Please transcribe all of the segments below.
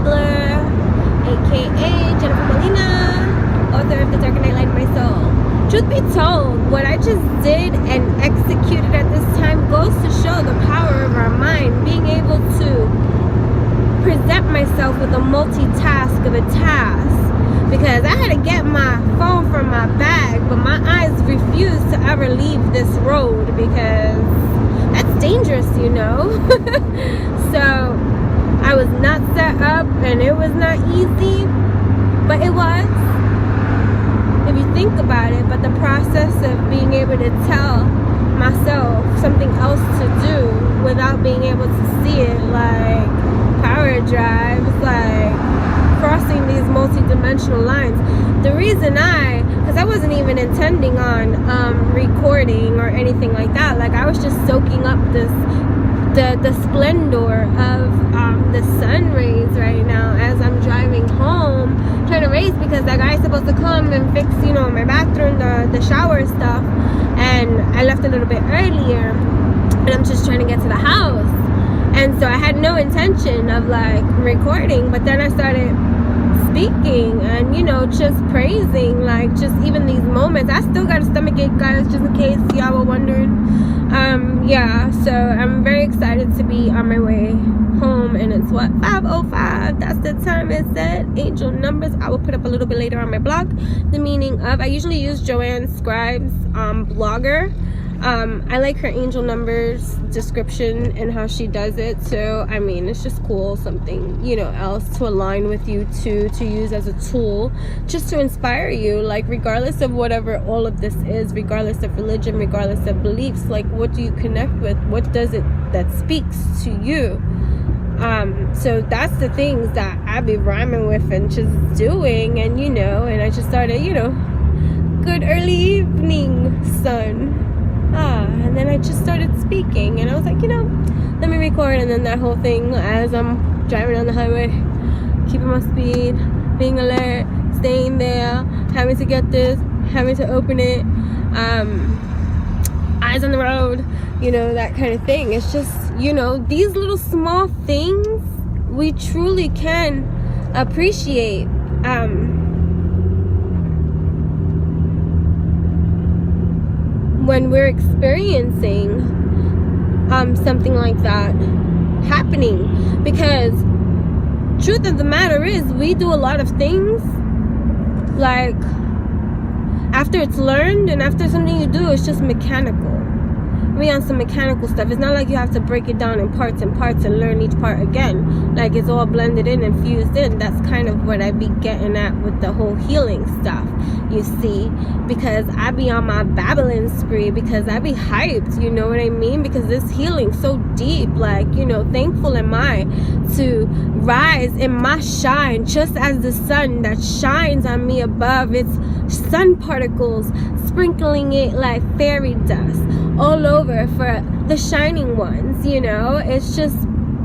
Chronicler, aka Jennifer Molina, author of The Dark Night Light of My Soul. Truth be told, what I just did and executed at this time goes to show the power of our mind, being able to present myself with a multitask of a task. Because I had to get my phone from my bag, but my eyes refused to ever leave this road because that's dangerous, you know. So I was not set up, and it was not easy, but it was, if you think about it. But the process of being able to tell myself something else to do without being able to see it, like power drives, like crossing these multi-dimensional lines. The reason because I wasn't even intending on recording or anything like that. Like I was just soaking up the splendor of the sun rays right now as I'm driving home, trying to race, because that guy's supposed to come and fix, you know, my bathroom, the shower stuff, and I left a little bit earlier, and I'm just trying to get to the house. And so I had no intention of like recording, but then I started speaking and, you know, just praising, like just even these moments. I still got a stomachache, guys, just in case y'all were wondering. Yeah, so I'm very excited to be on my way home, and it's what, 5:05. That's the time it said. Angel numbers I will put up a little bit later on my blog. The meaning of, I usually use Joanne Scribe's blogger. I like her angel numbers description and how she does it. So I mean, it's just cool, something, you know, else to align with you, to use as a tool just to inspire you, like regardless of whatever all of this is, regardless of religion, regardless of beliefs. Like, what do you connect with? What does it that speaks to you? So that's the things that I be rhyming with and just doing, and you know, and I just started, you know, good early evening, sun. And then I just started speaking, and I was like, you know, let me record. And then that whole thing, as I'm driving on the highway, keeping my speed, being alert, staying there, having to get this, having to open it, eyes on the road, you know, that kind of thing. It's just, you know, these little small things we truly can appreciate. When we're experiencing something like that happening, because truth of the matter is, we do a lot of things like after it's learned and after something you do, it's just mechanical. We on some mechanical stuff. It's not like you have to break it down in parts and learn each part again. Like, it's all blended in and fused in. That's kind of what I be getting at with the whole healing stuff, you see, because I be on my babbling spree, because I be hyped, you know what I mean? Because this healing so deep, like, you know, thankful am I to rise in my shine, just as the sun that shines on me above its sun particles, sprinkling it like fairy dust all over for the shining ones, you know. It's just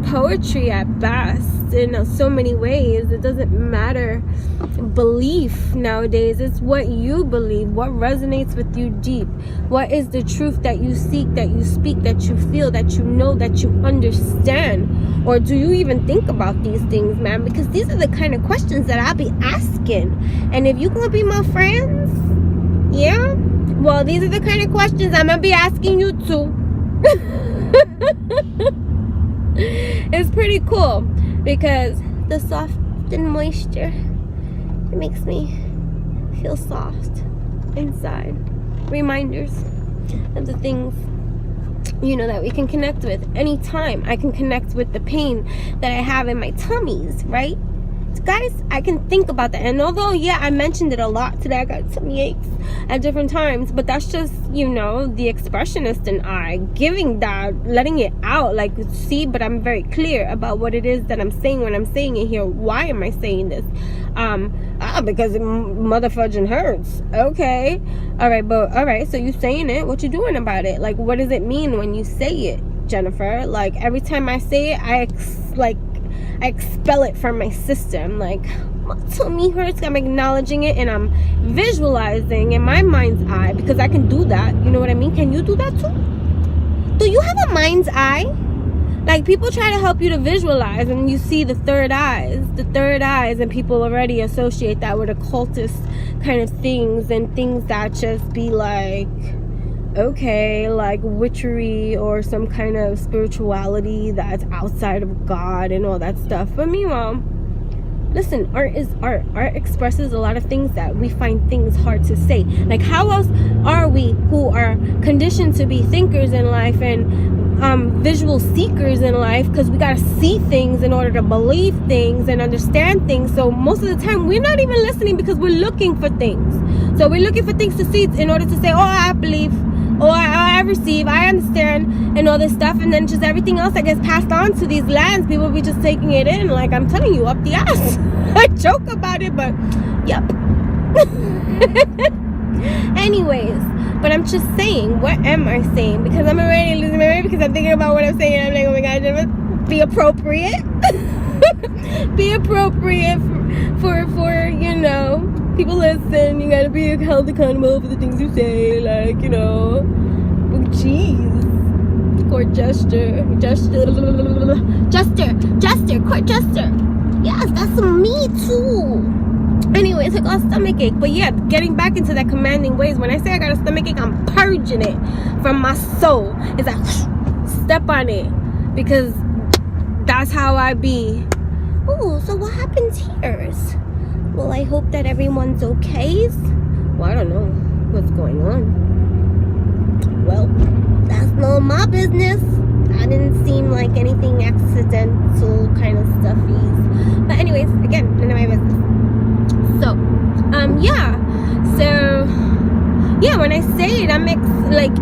poetry at best in so many ways. It doesn't matter belief nowadays. It's what you believe, what resonates with you deep, what is the truth that you seek, that you speak, that you feel, that you know, that you understand. Or do you even think about these things, man? Because these are the kind of questions that I'll be asking. And if you gonna be my friends, yeah, well, these are the kind of questions I'm gonna be asking you too. It's pretty cool because the soft and moisture, it makes me feel soft inside. Reminders of the things, you know, that we can connect with anytime. I can connect with the pain that I have in my tummies, right? Guys, I can think about that. And although, yeah, I mentioned it a lot today, I got tummy aches at different times, but that's just, you know, the expressionist and I giving that, letting it out, like, see, but I'm very clear about what it is that I'm saying when I'm saying it here. Why am I saying this? Because it motherfudging hurts. Okay, all right, so you saying it, what you doing about it? Like, what does it mean when you say it, Jennifer? Like, every time I say it, I expel it from my system. Like, my tummy hurts, I'm acknowledging it, and I'm visualizing in my mind's eye, because I can do that, you know what I mean? Can you do that too? Do you have a mind's eye? Like, people try to help you to visualize, and you see the third eyes, and people already associate that with occultist kind of things, and things that just be like, okay, like witchery or some kind of spirituality that's outside of God and all that stuff. But meanwhile, listen, art is art. Art expresses a lot of things that we find things hard to say. Like, how else are we, who are conditioned to be thinkers in life and visual seekers in life, because we gotta see things in order to believe things and understand things. So most of the time we're not even listening, because we're looking for things. So we're looking for things to see in order to say, oh, I believe, or I receive, I understand, and all this stuff. And then just everything else that gets passed on to these lands, people be just taking it in, like, I'm telling you, up the ass. I joke about it, but yep. Anyways, but I'm just saying, what am I saying? Because I'm already losing my mind, because I'm thinking about what I'm saying, and I'm like, oh my god, be appropriate. Be appropriate for you know, people listen. You gotta be held accountable for the things you say, like, you know, jeez, court jester, court jester. Yes, that's me too. Anyways, I got a stomach ache. But yeah, getting back into that commanding ways. When I say I got a stomach ache, I'm purging it from my soul. It's like, step on it, because that's how I be. Oh, so what happened here? Well, I hope that everyone's okay. Well, I don't know what's going on. Well, that's none of my business. That didn't seem like anything accidental kind of stuffies. But anyways, again, none of my business. So, yeah, when I say it, I'm like,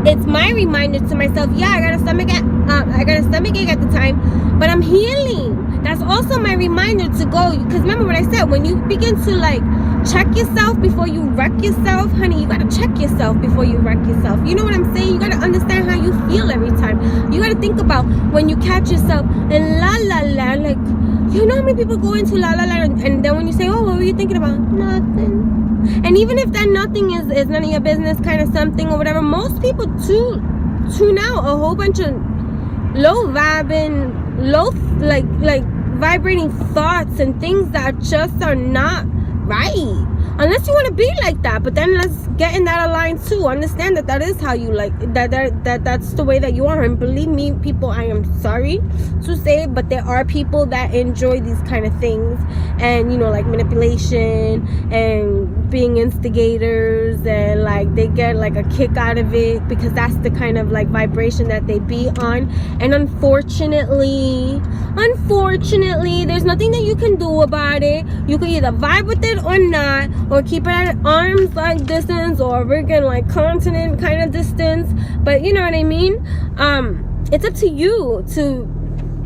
it's my reminder to myself, yeah, I got a stomach ache at the time, but I'm healing. That's also my reminder to go, because remember what I said, when you begin to like check yourself before you wreck yourself, honey, you gotta check yourself before you wreck yourself. You know what I'm saying? You gotta understand how you feel every time. You gotta think about when you catch yourself and la la la, like, you know how many people go into la la la, and then when you say, oh, what were you thinking about? Nothing. And even if that nothing is none of your business kind of something or whatever, most people tune out a whole bunch of low vibing, like vibrating thoughts and things that just are not right. Unless you want to be like that, but then let's get in that aligned too. Understand that is how you like that's the way that you are. And believe me, people, I am sorry to say it, but there are people that enjoy these kind of things, and you know, like manipulation and being instigators, and like they get like a kick out of it, because that's the kind of like vibration that they be on. And unfortunately, there's nothing that you can do about it. You can either vibe with it or not, or keep it at arm's like distance, or freaking like continent kind of distance. But you know what I mean? It's up to you to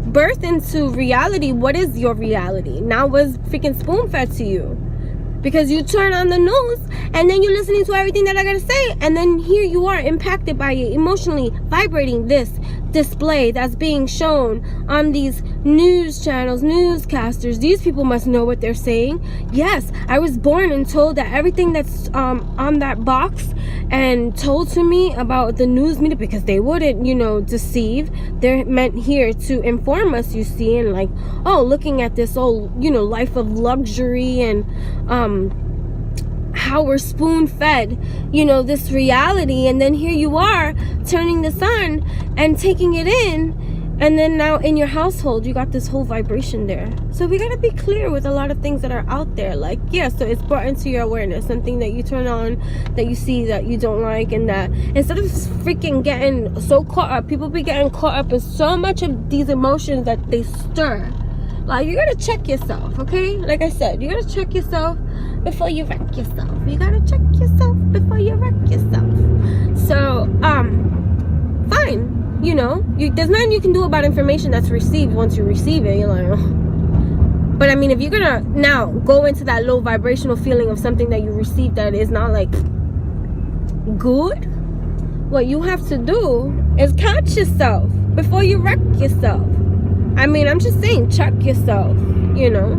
birth into reality. What is your reality? Now, was freaking spoon fed to you? Because you turn on the news and then you're listening to everything that I gotta say, and then here you are impacted by it, emotionally vibrating this display that's being shown on these news channels, newscasters. These people must know what they're saying. Yes, I was born and told that everything that's on that box and told to me about the news media, because they wouldn't, you know, deceive. They're meant here to inform us, you see, and like, oh, looking at this whole, you know, life of luxury and how we're spoon fed, you know, this reality. And then here you are turning this on and taking it in, and then now in your household you got this whole vibration there. So we gotta be clear with a lot of things that are out there. Like, yeah, so it's brought into your awareness, something that you turn on, that you see that you don't like, and that instead of freaking getting so caught up, people be getting caught up in so much of these emotions that they stir. Like, you gotta check yourself, okay? Like I said, you gotta check yourself before you wreck yourself. You gotta check yourself before you wreck yourself. So, fine. You know, there's nothing you can do about information that's received once you receive it. You're like, oh. But I mean, if you're gonna now go into that low vibrational feeling of something that you received that is not like good, what you have to do is catch yourself before you wreck yourself. I mean, I'm just saying, check yourself, you know,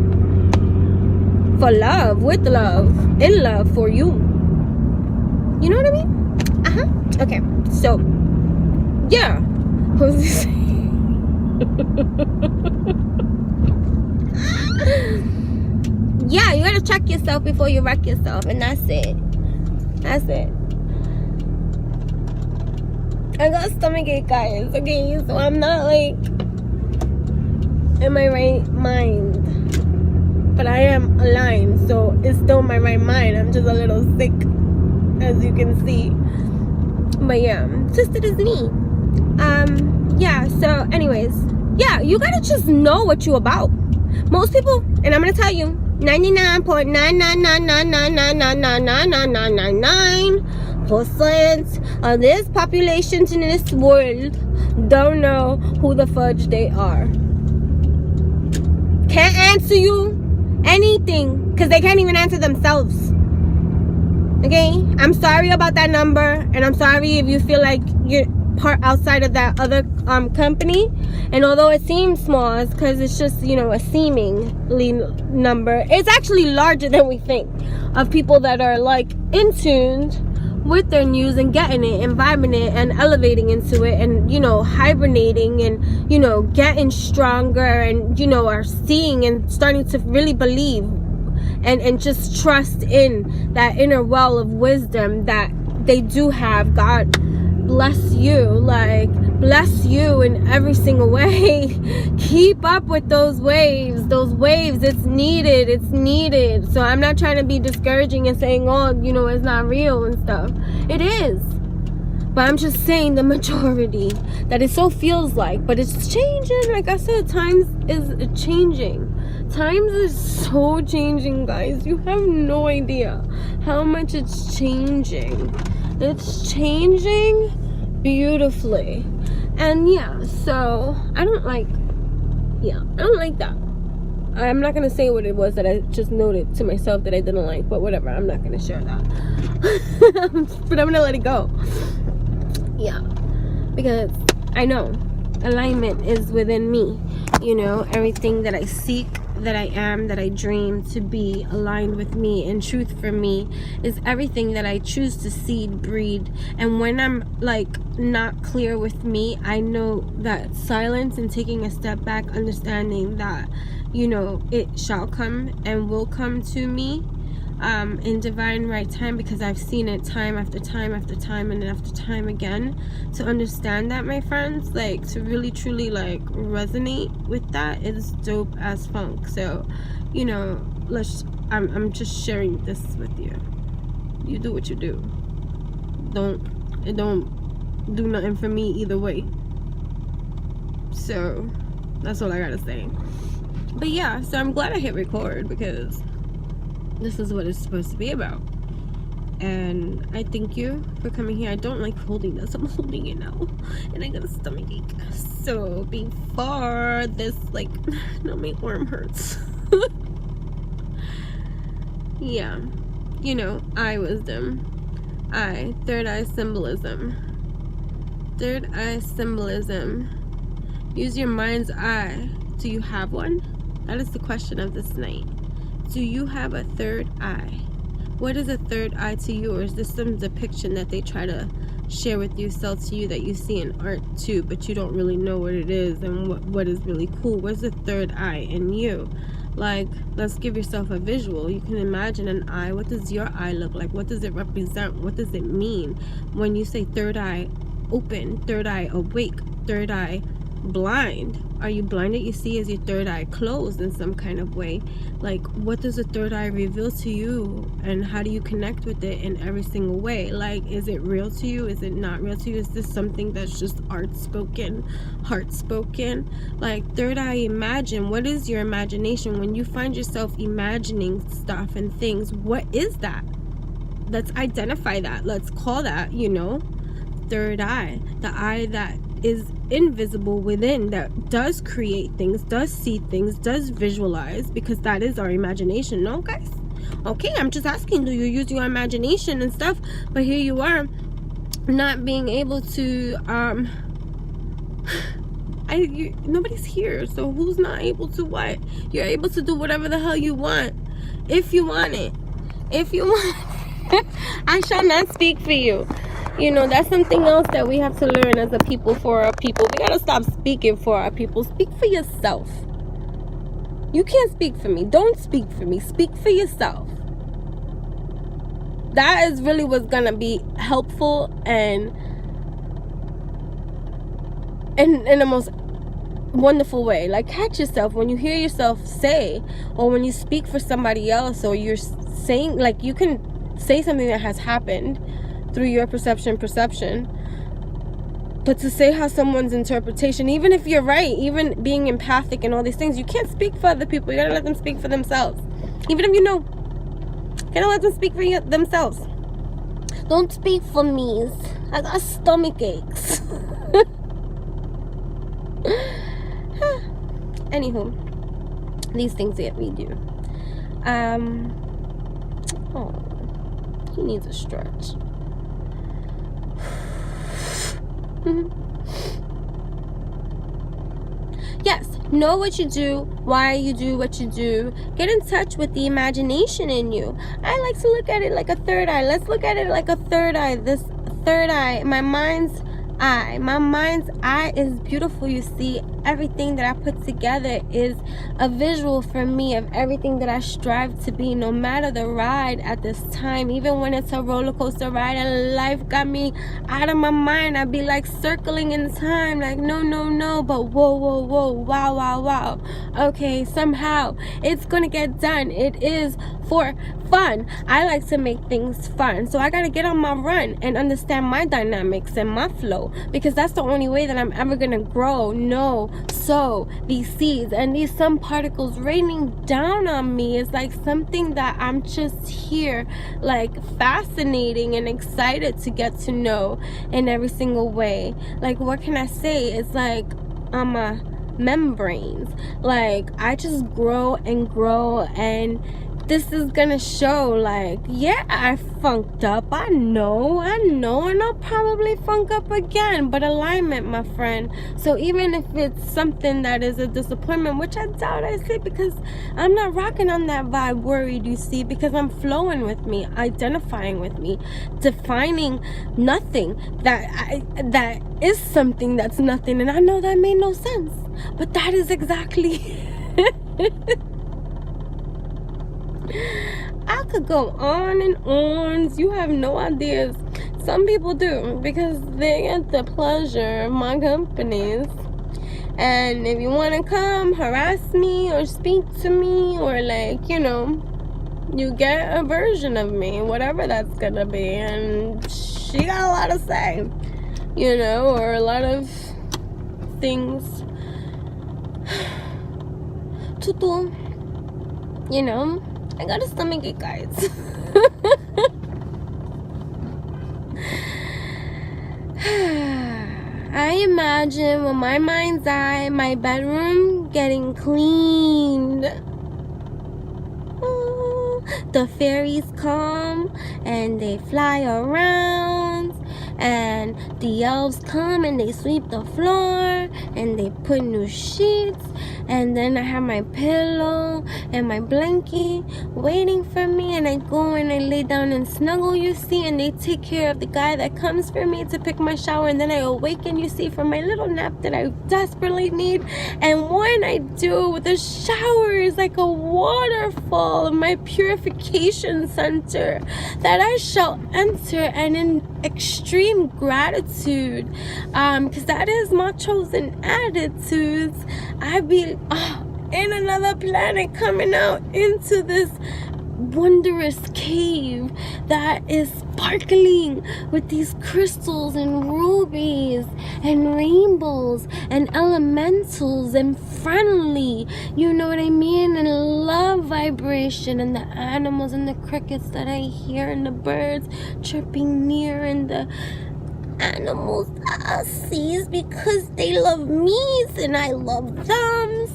for love, with love, in love for you. You know what I mean? Okay. So, yeah. What was I saying? Yeah, you gotta check yourself before you wreck yourself, and that's it. That's it. I got a stomachache, guys. Okay, so I'm not like in my right mind, but I am aligned, so it's still my right mind. I'm just a little sick, as you can see. But yeah, twisted is me. Yeah. So, anyways, yeah, you gotta just know what you about. Most people, and I'm gonna tell you, 99.999999999% of this population in this world don't know who the fudge they are. Can't answer you anything because they can't even answer themselves. Okay, I'm sorry about that number, and I'm sorry if you feel like you're part outside of that other company. And although it seems small, it's because it's just, you know, a seemingly number. It's actually larger than we think, of people that are like in tune with their news and getting it and vibing it and elevating into it, and, you know, hibernating and, you know, getting stronger, and, you know, are seeing and starting to really believe and just trust in that inner well of wisdom that they do have. God bless you, like, bless you in every single way. Keep up with those waves. It's needed. So I'm not trying to be discouraging and saying, oh, you know, it's not real and stuff. It is, but I'm just saying the majority that it so feels like. But it's changing. Like I said, times is changing. Times is so changing, guys. You have no idea how much it's changing. It's changing beautifully. And yeah, so I don't like that. I'm not gonna say what it was that I just noted to myself that I didn't like, but whatever, I'm not gonna share that. But I'm gonna let it go. Yeah, because I know alignment is within me. You know, everything that I seek, that I am, that I dream to be aligned with me, and truth for me is everything that I choose to seed, breed. And when I'm like not clear with me, I know that silence and taking a step back, understanding that, you know, it shall come and will come to me in divine right time, because I've seen it time after time after time and after time again. To understand that, my friends, like, to really truly like resonate with that is dope as funk. So, you know, I'm just sharing this with you. You do what you do. It don't do nothing for me either way. So that's all I gotta say. But yeah, so I'm glad I hit record, because this is what it's supposed to be about. And I thank you for coming here. I don't like holding this. I'm holding it now, and I got a stomach ache. So before this, like, no, my arm hurts. Yeah, you know, eye wisdom, third eye symbolism. Third eye symbolism. Use your mind's eye. Do you have one? That is the question of this night. Do you have a third eye? What is a third eye to you? Or is this some depiction that they try to share with you, sell to you, that you see in art too, but you don't really know what it is and what is really cool? Where's the third eye in you? Like, let's give yourself a visual. You can imagine an eye. What does your eye look like? What does it represent? What does it mean when you say third eye open, third eye awake, third eye blind? Are you blinded? You see, is your third eye closed in some kind of way? Like, what does the third eye reveal to you, and how do you connect with it in every single way? Like, is it real to you? Is it not real to you? Is this something that's just art spoken, heart spoken? Like, third eye, imagine. What is your imagination when you find yourself imagining stuff and things? What is that? Let's identify that. Let's call that, you know, third eye. The eye that is invisible within, that does create things, does see things, does visualize, because that is our imagination. No, guys? Okay, I'm just asking, do you use your imagination and stuff? But here you are, not being able to nobody's here, so who's not able to what? You're able to do whatever the hell you want, if you want it. If you want I shall not speak for you. You know, that's something else that we have to learn as a people, for our people. We gotta stop speaking for our people. Speak for yourself. You can't speak for me. Don't speak for me. Speak for yourself. That is really what's gonna be helpful and in the most wonderful way. Like, catch yourself when you hear yourself say, or when you speak for somebody else, or you're saying, like, you can say something that has happened through your perception, but to say how someone's interpretation, even if you're right, even being empathic and all these things, you can't speak for other people. You gotta let them speak for themselves. Even if you know, you gotta let them speak for themselves. Don't speak for me. I got stomach aches. Anywho, these things that we do. Oh, he needs a stretch. Yes, know what you do, why you do what you do. Get in touch with the imagination in you. I like to look at it like a third eye. Let's look at it like a third eye. This third eye, my mind's eye. My mind's eye is beautiful. You see, everything that I put together is a visual for me of everything that I strive to be, no matter the ride at this time. Even when it's a roller coaster ride and life got me out of my mind, I'd be like circling in time, like no, but whoa, wow. Okay, somehow it's gonna get done. It is for fun. I like to make things fun, so I gotta get on my run and understand my dynamics and my flow, because that's the only way that I'm ever gonna grow. So these seeds and these some particles raining down on me is like something that I'm just here, like fascinating and excited to get to know in every single way. Like, what can I say? It's like I'm a membranes. Like, I just grow, and this is gonna show, like, yeah, I funked up. I know, and I'll probably funk up again. But alignment, my friend. So even if it's something that is a disappointment, which I doubt I see, because I'm not rocking on that vibe worried, you see, because I'm flowing with me, identifying with me, defining nothing that is something that's nothing. And I know that made no sense, but that is exactly I could go on and on. You have no ideas. Some people do, because they get the pleasure of my companies. And if you want to come harass me or speak to me, or like, you know, you get a version of me, whatever that's gonna be. And she got a lot to say, you know, or a lot of things to do, you know. I got a stomachache, guys. I imagine with my mind's eye, my bedroom getting cleaned. The fairies come and they fly around, and the elves come and they sweep the floor and they put new sheets, and then I have my pillow and my blanket waiting for me, and I go and I lay down and snuggle, you see, and they take care of the guy that comes for me to pick my shower, and then I awaken, you see, from my little nap that I desperately need. And when I do, the shower is like a waterfall of my purification center that I shall enter, and in extreme gratitude, because that is my chosen attitudes. I be in another planet, coming out into this wondrous cave that is sparkling with these crystals and rubies and rainbows and elementals and friendly, you know what I mean, and love vibration, and the animals and the crickets that I hear, and the birds chirping near, and the animals I see, because they love me and I love them.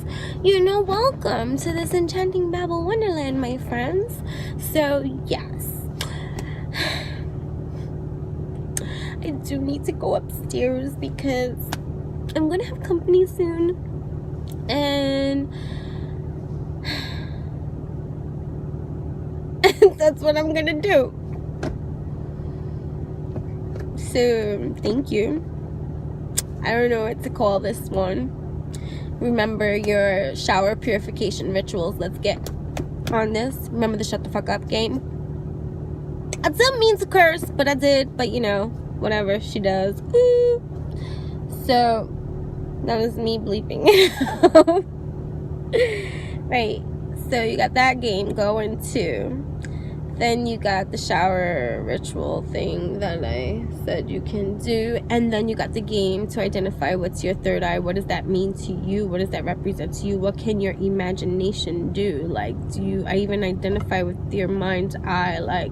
You know, welcome to this enchanting Babel Wonderland, my friends. So yes, I do need to go upstairs because I'm gonna have company soon, and that's what I'm gonna do. So thank you. I don't know what to call this one. Remember your shower purification rituals. Let's get on this. Remember the shut the fuck up game. I didn't mean to curse, but I did. But you know, whatever she does. Ooh. So that was me bleeping. Right. So you got that game going too. Then you got the shower ritual thing that I said you can do. And then you got the game to identify what's your third eye. What does that mean to you? What does that represent to you? What can your imagination do? Like, I even identify with your mind's eye? Like,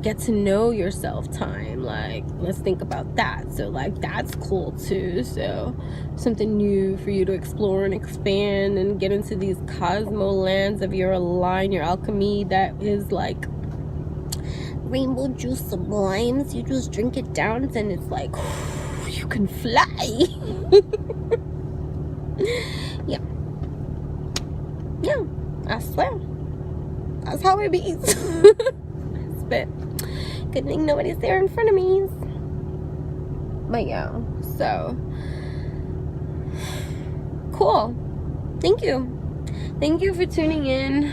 get to know yourself time. Like, let's think about that. So like, that's cool too. So something new for you to explore and expand and get into these cosmo lands of your align, your alchemy, that is like rainbow juice sublimes. You just drink it down and it's like you can fly. Yeah, I swear, that's how it be. But good thing nobody's there in front of me. But yeah, so cool. Thank you for tuning in.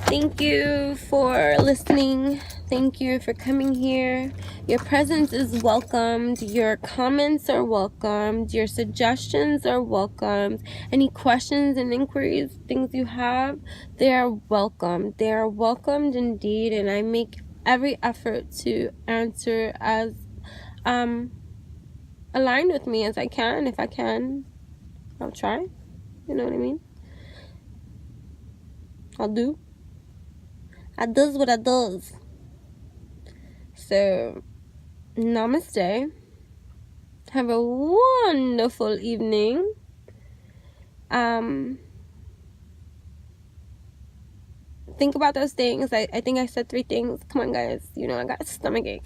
Thank you for listening. Thank you for coming here. Your presence is welcomed. Your comments are welcomed. Your suggestions are welcomed. Any questions and inquiries, things you have, they are welcomed. They are welcomed indeed, and I make every effort to answer as aligned with me as I can. If I can, I'll try. You know what I mean? I'll do. I does what I does. So, namaste. Have a wonderful evening. Think about those things. I think I said 3 things. Come on, guys. You know I got a stomachache.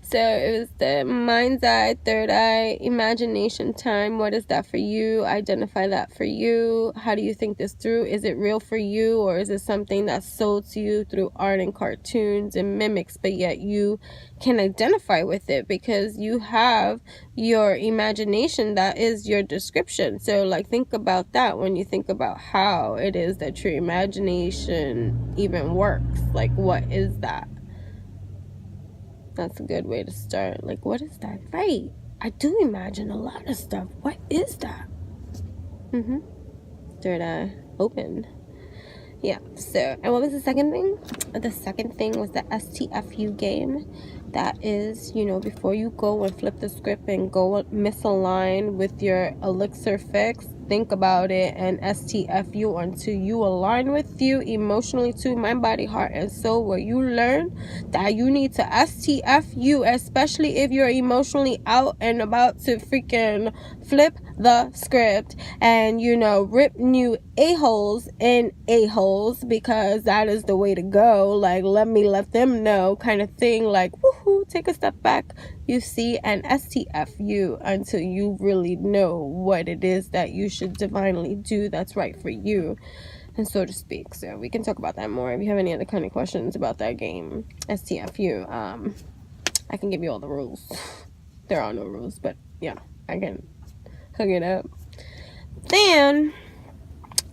So it was the mind's eye, third eye, imagination time. What is that for you? Identify that for you. How do you think this through? Is it real for you, or is it something that's sold to you through art and cartoons and mimics, but yet you can identify with it because you have your imagination that is your description. So like, think about that when you think about how it is that your imagination even works. Like, what is that? That's a good way to start. Like, what is that? Right, I do imagine a lot of stuff. What is that? Third eye open. Yeah. So, and what was the second thing? The second thing was the STFU game. That is, you know, before you go and flip the script and go misalign with your elixir fix, think about it and STFU until you align with you emotionally too, mind, body, heart, and soul, where you learn that you need to STFU, especially if you're emotionally out and about to freaking flip the script and, you know, rip new a-holes in a-holes, because that is the way to go. Like, let them know kind of thing. Like, woohoo, take a step back, you see, and STFU until you really know what it is that you should divinely do that's right for you, and so to speak. So we can talk about that more if you have any other kind of questions about that game, STFU. I can give you all the rules. There are no rules, but yeah, I can hook it up. Then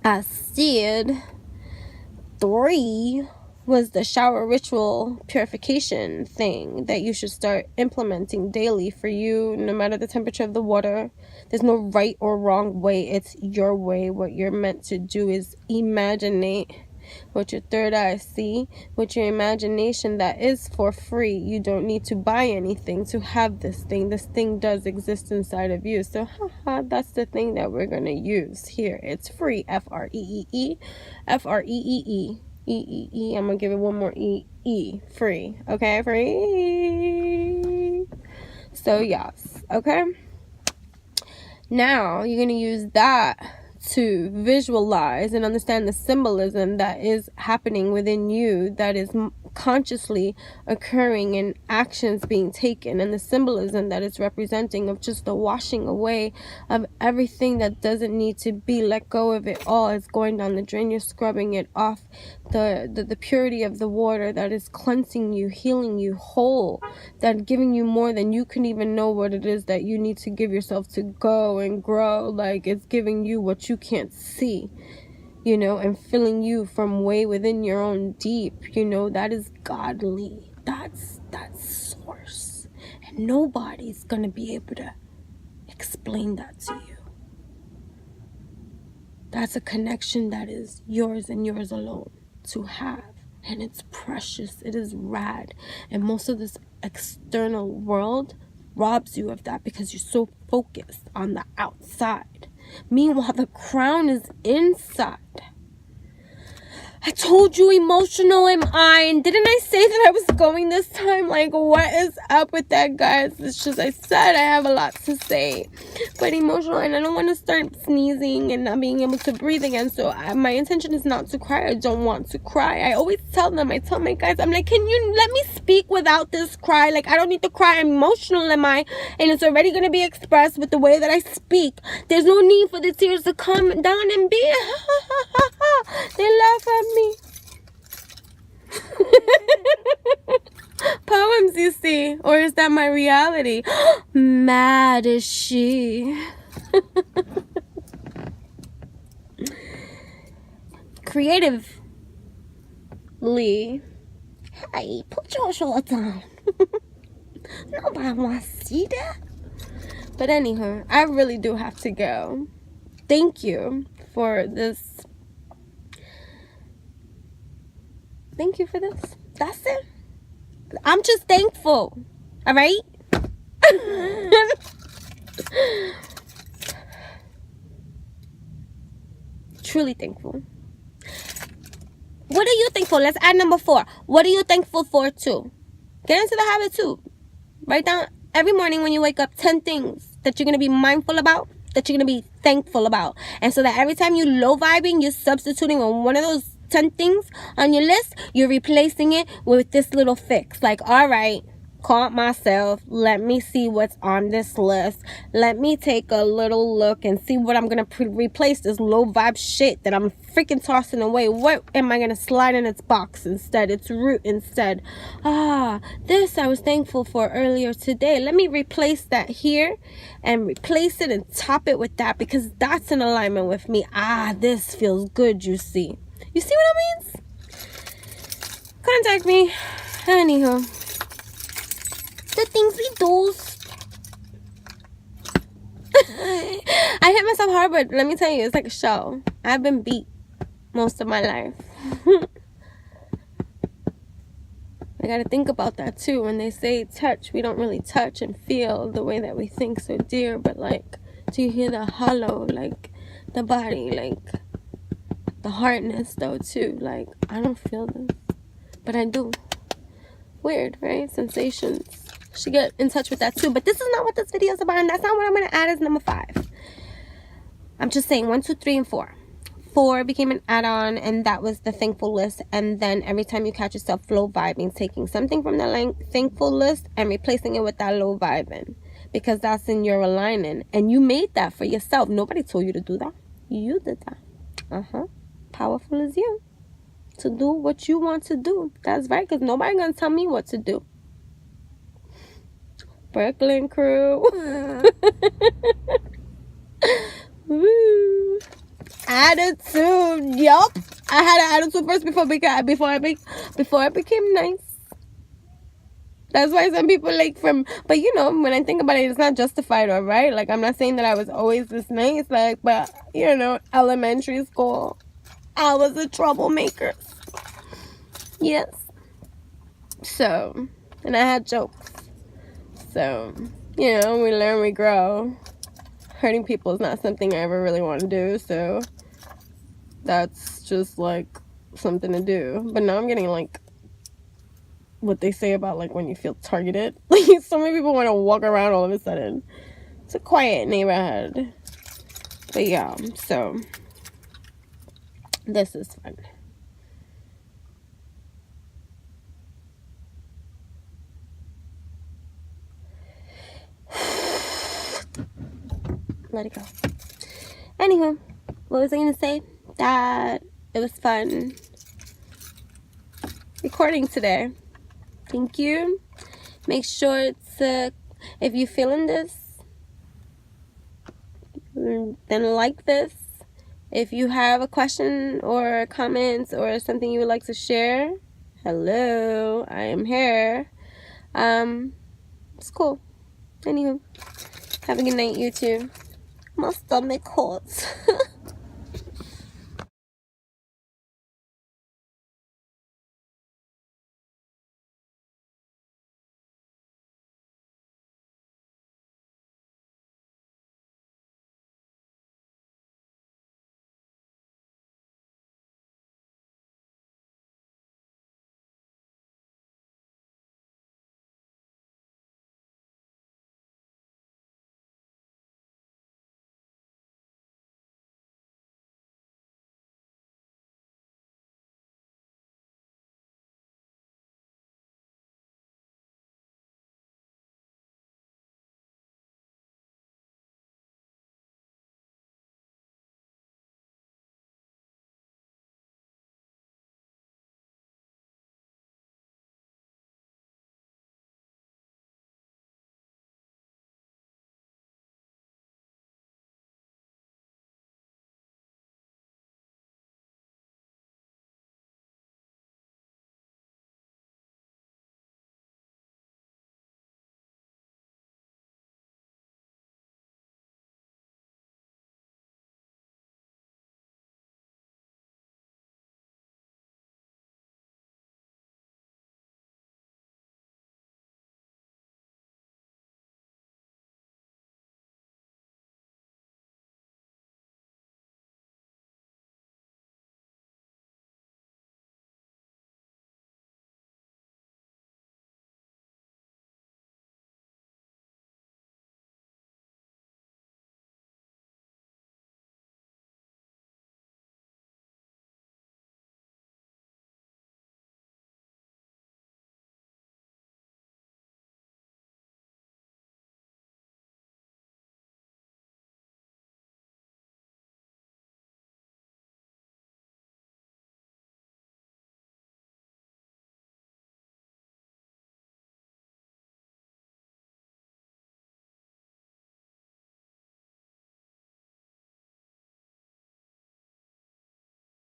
I said 3 was the shower ritual purification thing that you should start implementing daily for you, no matter the temperature of the water. There's no right or wrong way. It's your way. What you're meant to do is imaginate what your third eye see, with your imagination, that is for free. You don't need to buy anything to have this thing. This thing does exist inside of you. So that's the thing that we're going to use here. It's free. F-R-E-E-E. F-R-E-E-E. E-E-E. I'm going to give it one more E. E. Free. Okay? Free. So, yes. Okay? Now, you're going to use that to visualize and understand the symbolism that is happening within you, that is consciously occurring and actions being taken, and the symbolism that it's representing of just the washing away of everything that doesn't need to be. Let go of it all. It's going down the drain. You're scrubbing it off. The purity of the water that is cleansing you, healing you whole, that giving you more than you can even know what it is that you need to give yourself to go and grow. Like, it's giving you what you can't see, you know, and filling you from way within your own deep, you know. That is godly. That's source. And nobody's gonna be able to explain that to you. That's a connection that is yours and yours alone to have. And it's precious. It is rad. And most of this external world robs you of that because you're so focused on the outside. Meanwhile, the crown is inside. I told you, emotional am I, and didn't I say that I was going this time? Like, what is up with that, guys? It's just, I said I have a lot to say, but emotional, and I don't want to start sneezing and not being able to breathe again. So my intention is not to cry. I don't want to cry. I always tell them, I tell my guys, I'm like, can you let me speak without this cry? Like, I don't need to cry. I'm emotional, am I? And it's already going to be expressed with the way that I speak. There's no need for the tears to come down and be they laugh at me. Poems, you see, or is that my reality? Mad is she. Creatively, hey, put your shorts on. Nobody wants to see that. But anyhow, I really do have to go. Thank you for this. Thank you for this. That's it. I'm just thankful. All right? Truly thankful. What are you thankful? Let's add number 4. What are you thankful for too? Get into the habit too. Write down every morning when you wake up 10 things that you're going to be mindful about, that you're going to be thankful about. And so that every time you low vibing, you're substituting on one of those 10 things on your list, you're replacing it with this little fix. Like, all right, caught myself. Let me see what's on this list. Let me take a little look and see what I'm going to replace this low vibe shit that I'm freaking tossing away. What am I going to slide in its box instead? Its root instead. This I was thankful for earlier today. Let me replace that here and replace it and top it with that because that's in alignment with me. This feels good, you see. You see what I mean? Contact me. Anyhow, the things we do. I hit myself hard, but let me tell you, it's like a show. I've been beat most of my life. I gotta think about that too. When they say touch, we don't really touch and feel the way that we think so dear. But like, do you hear the hollow, like the body, like the hardness though too? Like, I don't feel this, but I do. Weird, right? Sensations. Should get in touch with that too. But this is not what this video is about, and that's not what I'm going to add as number 5. I'm just saying 1, 2, 3, and 4. 4 became an add-on, and that was the thankful list. And then every time you catch yourself low vibing, taking something from the thankful list and replacing it with that low vibing, because that's in your aligning, and you made that for yourself. Nobody told you to do that. You did that. Powerful as you to do what you want to do. That's right, because nobody gonna tell me what to do. Brooklyn crew. Woo. Attitude. Yup. I had an attitude first before I became nice. That's why some people like but you know, when I think about it, it's not justified, all right? Like, I'm not saying that I was always this nice, like, but you know, elementary school, I was a troublemaker. Yes. So, and I had jokes. So, you know, we learn, we grow. Hurting people is not something I ever really want to do. So, that's just like something to do. But now I'm getting like what they say about like when you feel targeted. Like, so many people want to walk around all of a sudden. It's a quiet neighborhood. But yeah, so this is fun. let it go. Anywho, what was I gonna say? That it was fun recording today. Thank you. Make sure to, if you're feeling this, then like this. If you have a question or comments or something you would like to share, hello, I am here. It's cool. Anywho, have a good night, you too. My stomach hurts.